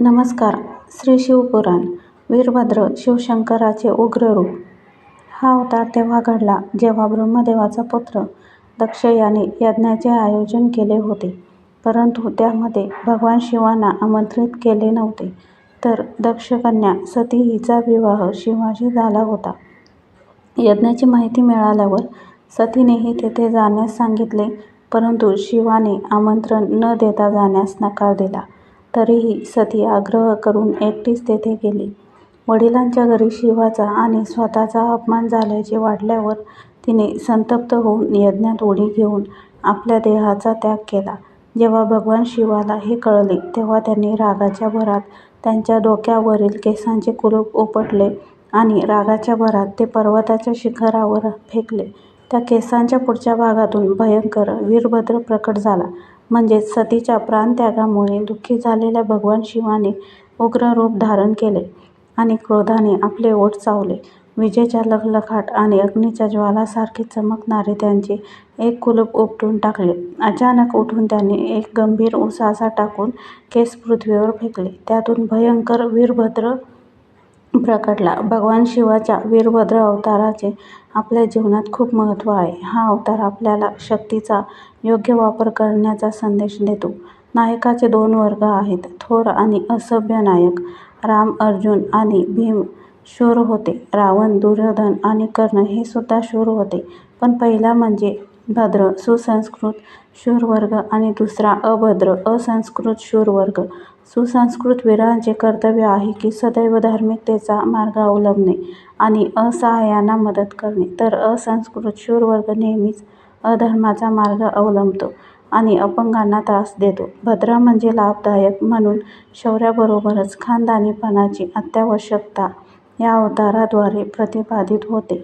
नमस्कार. श्री शिवपुराण. वीरभद्र शिवशंकराचे उग्र रूप. हा अवतार तेव्हा घडला जेव्हा ब्रह्मदेवाचा पुत्र दक्ष याने यज्ञाचे आयोजन केले होते, परंतु त्यामध्ये भगवान शिवांना आमंत्रित केले नव्हते. तर दक्षकन्या सती हिचा विवाह शिवाशी झाला होता. यज्ञाची माहिती मिळाल्यावर सतीनेही तेथे जाण्यास सांगितले, परंतु शिवाने आमंत्रण न देता जाण्यास नकार दिला. तरीही सती आग्रह करून एकटीच तेथे गेली. वडिलांच्या घरी शिवाचा आणि स्वतःचा अपमान झाल्याचे वाटल्यावर तिने संतप्त होऊन यज्ञात उडी घेऊन आपल्या देहाचा त्याग केला. जेव्हा भगवान शिवाला हे कळले तेव्हा त्यांनी रागाच्या भरात त्यांच्या डोक्यावरील केसांचे कुलूप उपटले आणि रागाच्या भरात ते पर्वताच्या शिखरावर फेकले. त्या केसांच्या पुढच्या भागातून भयंकर वीरभद्र प्रकट झाला. म्हणजेच सतीच्या प्राणत्यागामुळे दुःखी झालेल्या भगवान शिवाने उग्र रूप धारण केले आणि क्रोधाने आपले ओठ चावले. विजेच्या लखलखाट आणि अग्नीच्या ज्वालासारखे चमकणारे त्यांचे एक कुलूप उपटून टाकले. अचानक उठून त्यांनी एक गंभीर उसासा टाकून केस पृथ्वीवर फेकले. त्यातून भयंकर वीरभद्र प्रकटला. भगवान शिवाच्या वीरभद्र अवताराचे आपल्या जीवनात खूप महत्त्व आहे. हा अवतार आपल्याला शक्तीचा योग्य वापर करण्याचा संदेश देतो. नायकाचे दोन वर्ग आहेत, थोर आणि असभ्य नायक. राम, अर्जुन आणि भीम शूर होते. रावण, दुर्योधन आणि कर्ण हे सुद्धा शूर होते. पण पहिला म्हणजे भद्र सुसंस्कृत शूर वर्ग आणि दुसरा अभद्र असंस्कृत शूर वर्ग. सुसंस्कृत वीरांचे कर्तव्य आहे की सदैव धार्मिकतेचा मार्ग अवलंबणे आणि असहायांना मदत करणे, तर असंस्कृत शूर वर्ग नेहमीच अधर्माचा मार्ग अवलंबतो आणि अपंगांना त्रास देतो. भद्र म्हणजे लाभदायक, म्हणून शौर्याबरोबरच खानदानीपणाची अत्यावश्यकता या अवताराद्वारे प्रतिपादित होते.